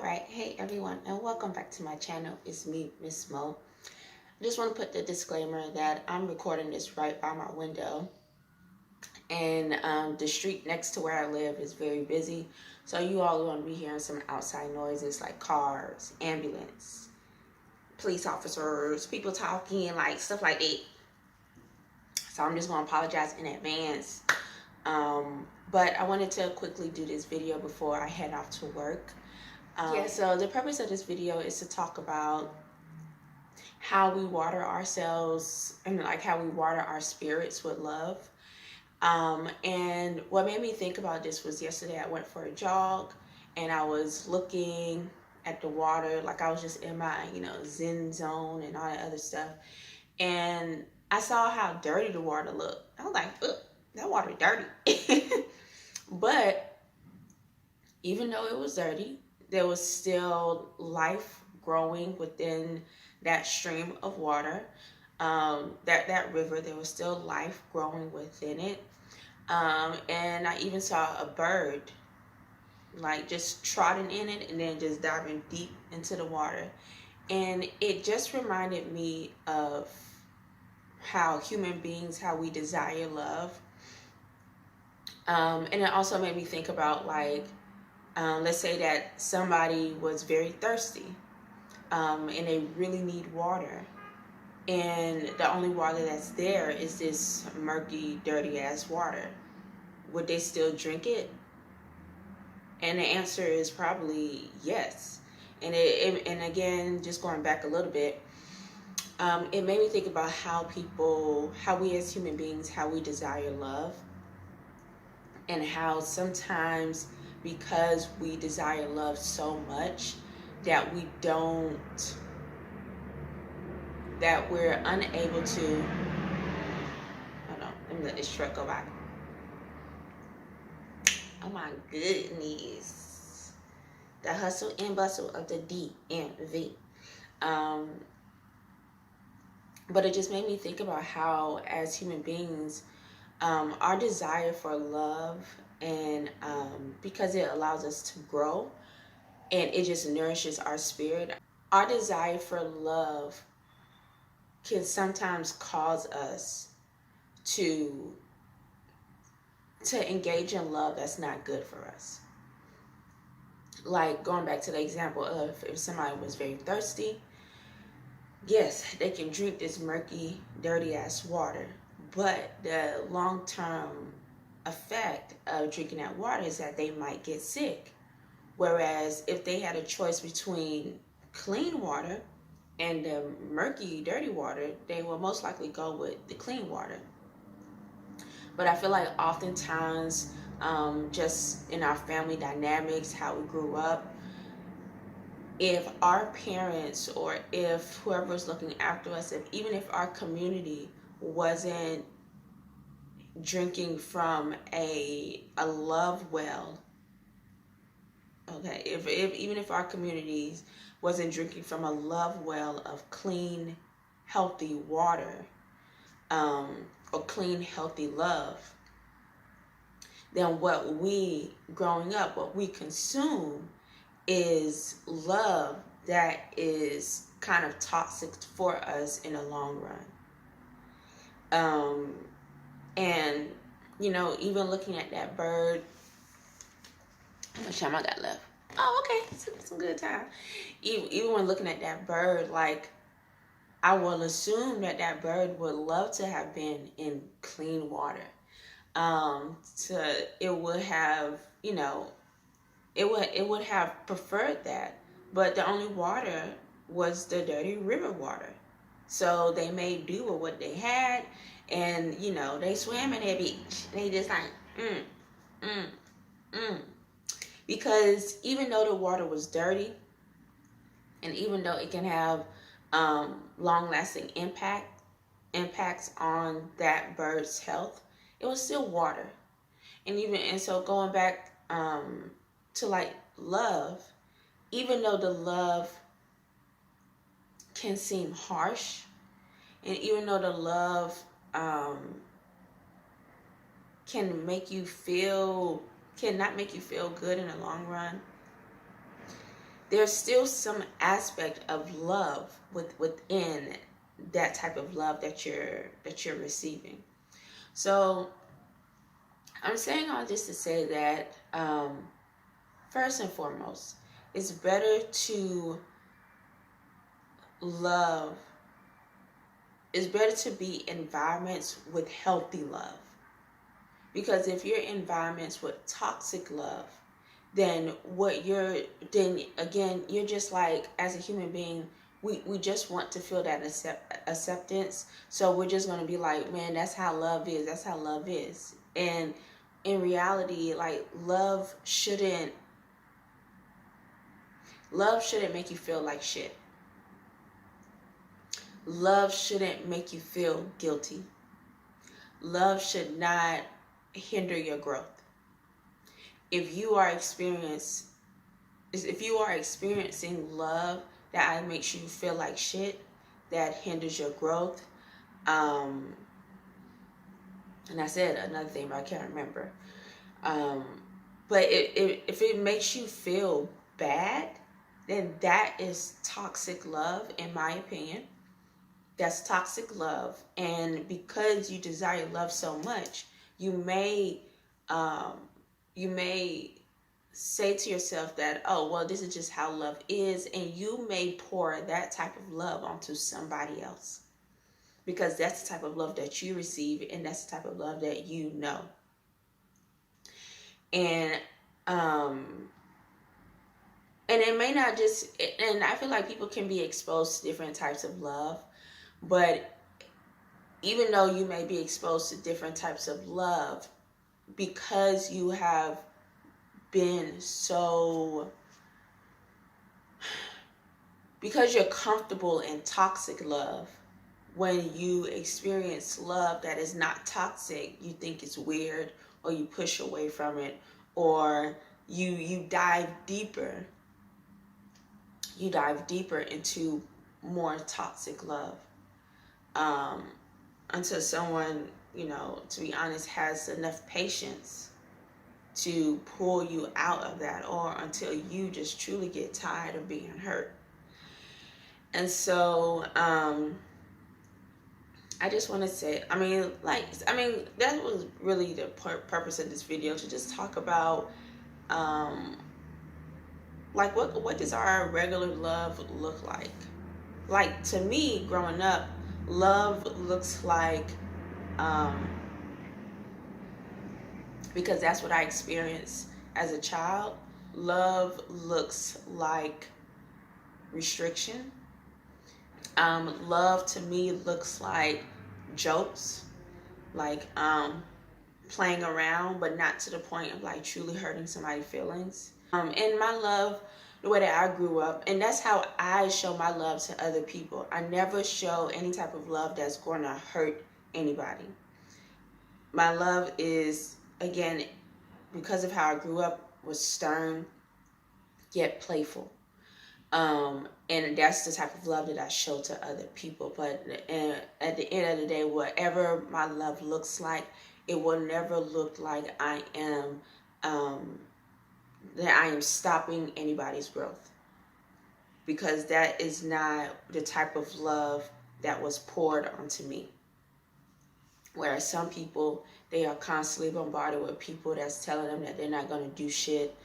Alright, hey everyone, and welcome back to my channel. It's me, Miss Mo. I just want to put the disclaimer that I'm recording this right by my window, and the street next to where I live is very busy, so you all are going to be hearing some outside noises like cars, ambulance, police officers, people talking, like stuff like that. So I'm just going to apologize in advance. But I wanted to quickly do this video before I head off to work. So the purpose of this video is to talk about how we water ourselves and like how we water our spirits with love. And what made me think about this was yesterday I went for a jog and I was looking at the water, like I was just in my, Zen zone and all that other stuff. And I saw how dirty the water looked. I was like, ugh, that water dirty. But even though it was dirty, there was still life growing within that stream of water, that river. There was still life growing within it. And I even saw a bird like just trotting in it and then just diving deep into the water. And it just reminded me of how human beings, how we desire love. And it also made me think about like, let's say that somebody was very thirsty and they really need water, and the only water that's there is this murky, dirty ass water. Would they still drink it? And the answer is probably yes. And and again, just going back a little bit, it made me think about how we as human beings, how we desire love, and how sometimes because we desire love so much that we're unable to, hold on, let me let this truck go by. Oh my goodness. The hustle and bustle of the DMV. But it just made me think about how as human beings, our desire for love, and because it allows us to grow and it just nourishes our spirit, our desire for love can sometimes cause us to engage in love that's not good for us. Like going back to the example of if somebody was very thirsty, yes, they can drink this murky, dirty ass water, but the long-term effect of drinking that water is that they might get sick. Whereas if they had a choice between clean water and the murky, dirty water, they will most likely go with the clean water. But I feel like oftentimes, just in our family dynamics, how we grew up, if our parents or if whoever's looking after us, even if our community wasn't drinking from a love well, okay, even if our communities wasn't drinking from a love well of clean, healthy water, or clean, healthy love, then what we, growing up, what we consume is love that is kind of toxic for us in the long run. And, even looking at that bird, how much time I got left? Oh, okay, some good time. Even when looking at that bird, like, I will assume that that bird would love to have been in clean water. It would have, it would have preferred that, but the only water was the dirty river water. So they made do with what they had, and they swam in that beach. They just like, because even though the water was dirty, and even though it can have long-lasting impacts on that bird's health, it was still water. And so going back to like love, even though the love can seem harsh, and even though the love can not make you feel good in the long run, there's still some aspect of love within that type of love that you're receiving. So I'm saying all this to say that first and foremost, it's better to love. It's better to be in environments with healthy love. Because if you're in environments with toxic love, then then again, you're just like, as a human being, we just want to feel that acceptance. So we're just going to be like, man, that's how love is. That's how love is. And in reality, like, love shouldn't make you feel like shit. Love shouldn't make you feel guilty. Love should not hinder your growth. If you are experiencing love that makes you feel like shit, that hinders your growth, and I said another thing, but I can't remember. But if it makes you feel bad, then that is toxic love, in my opinion. That's toxic love. And because you desire love so much, you may say to yourself that, oh, well, this is just how love is, and you may pour that type of love onto somebody else, because that's the type of love that you receive, and that's the type of love that you know. And it may not just, and I feel like people can be exposed to different types of love, but even though you may be exposed to different types of love, because you have been because you're comfortable in toxic love, when you experience love that is not toxic, you think it's weird, or you push away from it, or you dive deeper. You dive deeper into more toxic love. Until someone, to be honest, has enough patience to pull you out of that, or until you just truly get tired of being hurt. And so I just want to say, that was really the purpose of this video, to just talk about what does our regular love look like? Like, to me, growing up, love looks like, because that's what I experienced as a child, love looks like restriction. Love to me looks like jokes, like playing around, but not to the point of like truly hurting somebody's feelings. And my love, the way that I grew up, and that's how I show my love to other people. I never show any type of love that's going to hurt anybody. My love is, again, because of how I grew up, was stern yet playful. And that's the type of love that I show to other people. But at the end of the day, whatever my love looks like, it will never look like I am stopping anybody's growth, because that is not the type of love that was poured onto me. Whereas some people, they are constantly bombarded with people that's telling them that they're not going to do shit,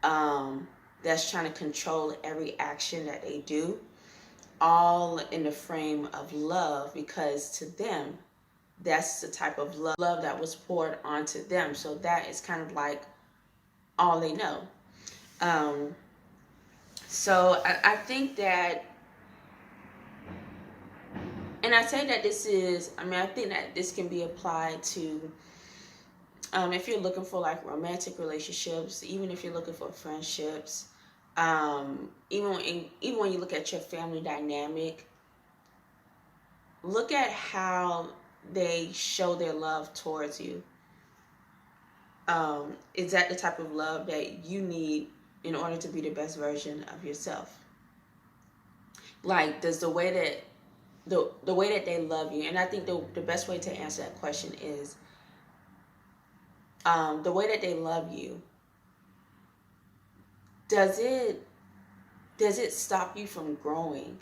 that's trying to control every action that they do, all in the frame of love, because to them, that's the type of love that was poured onto them. So that is kind of like all they know. So I think that, and I say that I think that this can be applied to, if you're looking for like romantic relationships, even if you're looking for friendships, even when you look at your family dynamic, look at how they show their love towards you. Is that the type of love that you need in order to be the best version of yourself? Like, does the way that they love you, and I think the best way to answer that question is, the way that they love you, does it does it stop you from growing?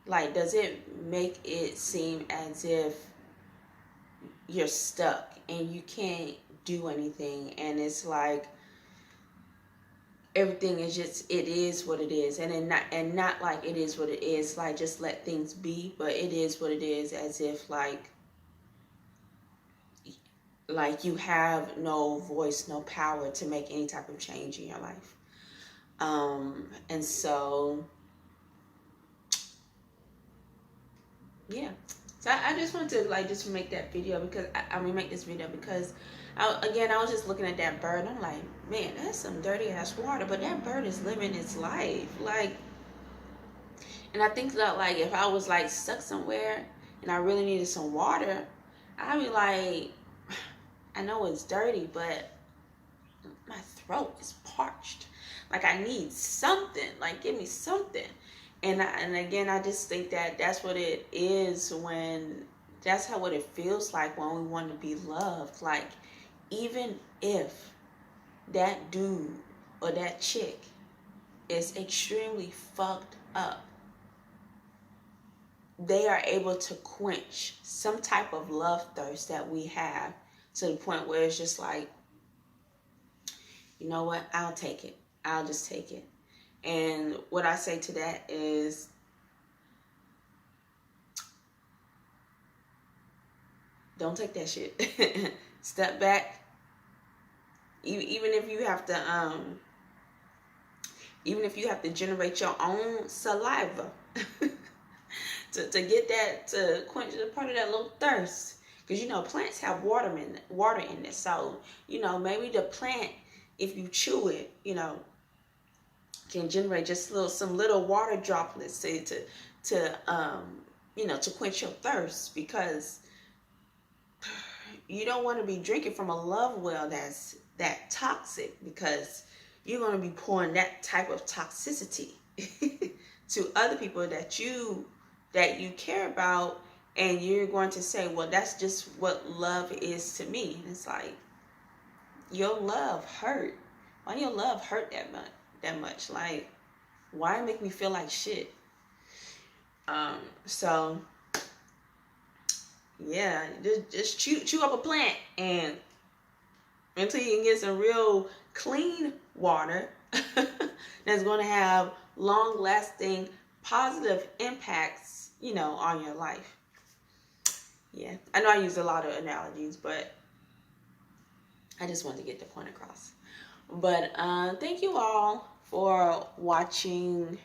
Like, does it make it seem as if you're stuck and you can't do anything, and it's like everything is just, it is what it is, and then not like it is what it is, like just let things be, but it is what it is, as if like you have no voice, no power to make any type of change in your life. And so yeah, so I just wanted to like just make that video because make this video because I was just looking at that bird and I'm like, man, that's some dirty ass water, but that bird is living its life. Like, and I think that like if I was like stuck somewhere and I really needed some water, I'd be like, I know it's dirty, but my throat is parched. Like, I need something. Like, give me something. And again, I just think that that's what it is when, that's how what it feels like when we want to be loved. Like, even if that dude or that chick is extremely fucked up, they are able to quench some type of love thirst that we have to the point where it's just like, you know what, I'll take it. I'll just take it. And what I say to that is, don't take that shit. Step back. Even if you have to generate your own saliva to get that, to quench the part of that little thirst. Because, you know, plants have water in it. So, you know, maybe the plant, if you chew it, you know, can generate just some little water droplets to you know, to quench your thirst, because you don't want to be drinking from a love well that's that toxic, because you're going to be pouring that type of toxicity to other people that you care about, and you're going to say, well, that's just what love is to me. And it's like, your love hurt. Why your love hurt that much? Like, why make me feel like shit? So yeah, just chew up a plant, and until you can get some real clean water that's going to have long lasting positive impacts, you know, on your life. Yeah, I know I use a lot of analogies, but I just wanted to get the point across. But thank you all for watching.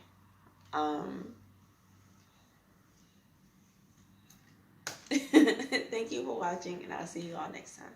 Thank you for watching, and I'll see you all next time.